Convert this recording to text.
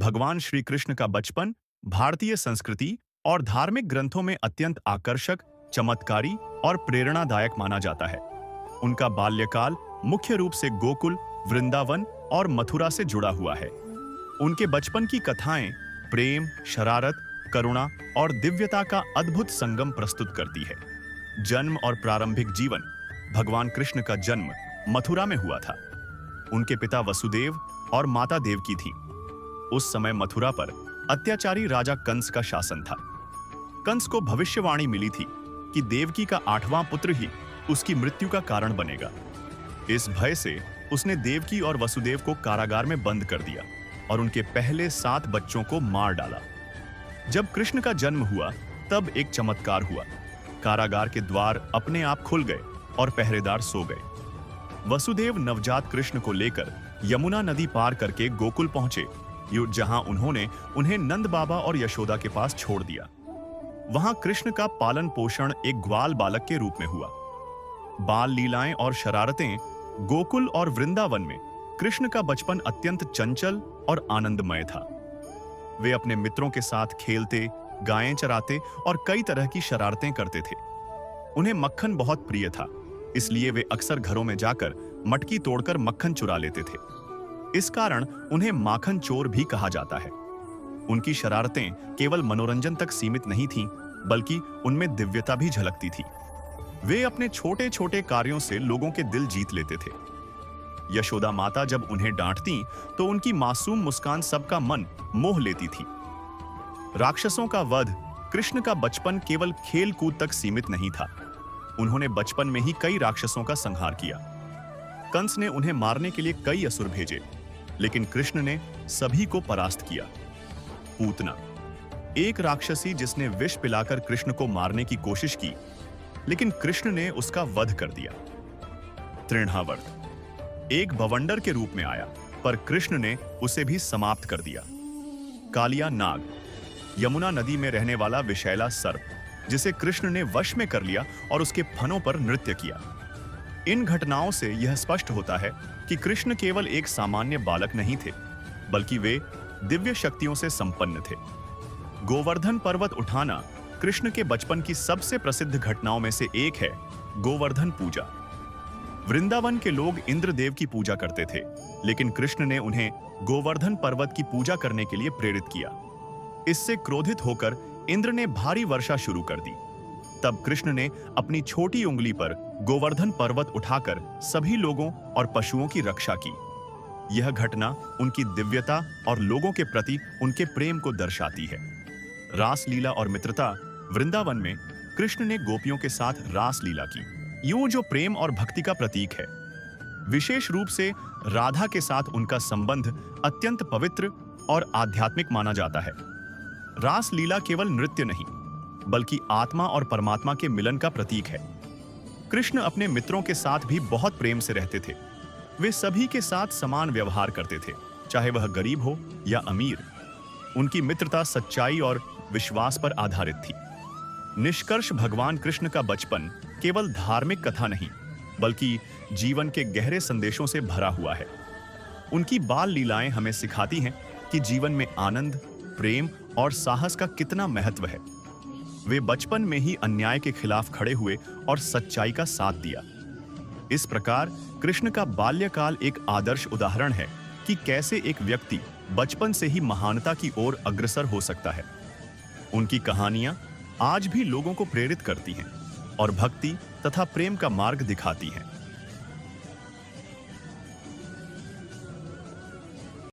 भगवान श्री कृष्ण का बचपन भारतीय संस्कृति और धार्मिक ग्रंथों में अत्यंत आकर्षक, चमत्कारी और प्रेरणादायक माना जाता है। उनका बाल्यकाल मुख्य रूप से गोकुल, वृंदावन और मथुरा से जुड़ा हुआ है। उनके बचपन की कथाएं प्रेम, शरारत, करुणा और दिव्यता का अद्भुत संगम प्रस्तुत करती है। जन्म और प्रारंभिक जीवन। भगवान कृष्ण का जन्म मथुरा में हुआ था। उनके पिता वसुदेव और माता देवकी थी। उस समय मथुरा पर अत्याचारी राजा कंस का शासन था। कंस को भविष्यवाणी मिली थी कि देवकी का 8वां पुत्र ही उसकी मृत्यु का कारण बनेगा। इस भय से उसने देवकी और वसुदेव को कारागार में बंद कर दिया और उनके पहले 7 बच्चों को मार डाला। जब कृष्ण का जन्म हुआ तब एक चमत्कार हुआ। कारागार के द्वार अपने आप खुल गए और पहरेदार सो गए। वसुदेव नवजात कृष्ण को लेकर यमुना नदी पार करके गोकुल पहुंचे, जहां उन्होंने उन्हें नंद बाबा और यशोदा के पास छोड़ दिया। वहां कृष्ण का पालन पोषण एक ग्वाल बालक के रूप में हुआ। बाल लीलाएं और शरारतें। गोकुल और वृंदावन में कृष्ण का बचपन अत्यंत चंचल और आनंदमय था। वे अपने मित्रों के साथ खेलते, गायें चराते और कई तरह की शरारतें करते थे। उन्हें मक्खन बहुत प्रिय था, इसलिए वे अक्सर घरों में जाकर मटकी तोड़कर मक्खन चुरा लेते थे। इस कारण उन्हें माखन चोर भी कहा जाता है। उनकी शरारतें केवल मनोरंजन तक सीमित नहीं थीं, बल्कि उनमें दिव्यता भी झलकती थी। वे अपने छोटे छोटे कार्यों से लोगों के दिल जीत लेते थे। यशोदा माता जब उन्हें डांटती तो उनकी मासूम मुस्कान सबका मन मोह लेती थी। राक्षसों का वध। कृष्ण का बचपन केवल खेल कूद तक सीमित नहीं था। उन्होंने बचपन में ही कई राक्षसों का संहार किया। कंस ने उन्हें मारने के लिए कई असुर भेजे, लेकिन कृष्ण ने सभी को परास्त किया। पूतना, एक राक्षसी जिसने विष पिलाकर कृष्ण को मारने की कोशिश की, लेकिन कृष्ण ने उसका वध कर दिया। तृणावर्त, एक बवंडर के रूप में आया, पर कृष्ण ने उसे भी समाप्त कर दिया। कालिया नाग, यमुना नदी में रहने वाला विषैला सर्प, जिसे कृष्ण ने वश में कर लिया और उसके फनों पर नृत्य किया। इन घटनाओं से यह स्पष्ट होता है कि कृष्ण केवल एक सामान्य बालक नहीं थे, बल्कि वे दिव्य शक्तियों से संपन्न थे। गोवर्धन पर्वत उठाना कृष्ण के बचपन की सबसे प्रसिद्ध घटनाओं में से एक है। गोवर्धन पूजा। वृंदावन के लोग इंद्रदेव की पूजा करते थे, लेकिन कृष्ण ने उन्हें गोवर्धन पर्वत की पूजा करने के लिए प्रेरित किया। इससे क्रोधित होकर इंद्र ने भारी वर्षा शुरू कर दी। तब कृष्ण ने अपनी छोटी उंगली पर गोवर्धन पर्वत उठाकर सभी लोगों और पशुओं की रक्षा की। यह घटना उनकी दिव्यता और लोगों के प्रति उनके प्रेम को दर्शाती है। रास लीला और मित्रता। वृंदावन में कृष्ण ने गोपियों के साथ रास लीला की, यूं जो प्रेम और भक्ति का प्रतीक है। विशेष रूप से राधा के साथ उनका संबंध अत्यंत पवित्र और आध्यात्मिक माना जाता है। रास लीला केवल नृत्य नहीं, बल्कि आत्मा और परमात्मा के मिलन का प्रतीक है। कृष्ण अपने मित्रों के साथ भी बहुत प्रेम से रहते थे। वे सभी के साथ समान व्यवहार करते थे, चाहे वह गरीब हो या अमीर। उनकी मित्रता सच्चाई और विश्वास पर आधारित थी। निष्कर्ष, भगवान कृष्ण का बचपन केवल धार्मिक कथा नहीं, बल्कि जीवन के गहरे संदेशों से भरा हुआ है। उनकी बाल लीलाएं हमें सिखाती हैं कि जीवन में आनंद, प्रेम और साहस का कितना महत्व है। वे बचपन में ही अन्याय के खिलाफ खड़े हुए और सच्चाई का साथ दिया। इस प्रकार कृष्ण का बाल्यकाल एक आदर्श उदाहरण है कि कैसे एक व्यक्ति बचपन से ही महानता की ओर अग्रसर हो सकता है। उनकी कहानियां आज भी लोगों को प्रेरित करती हैं और भक्ति तथा प्रेम का मार्ग दिखाती हैं।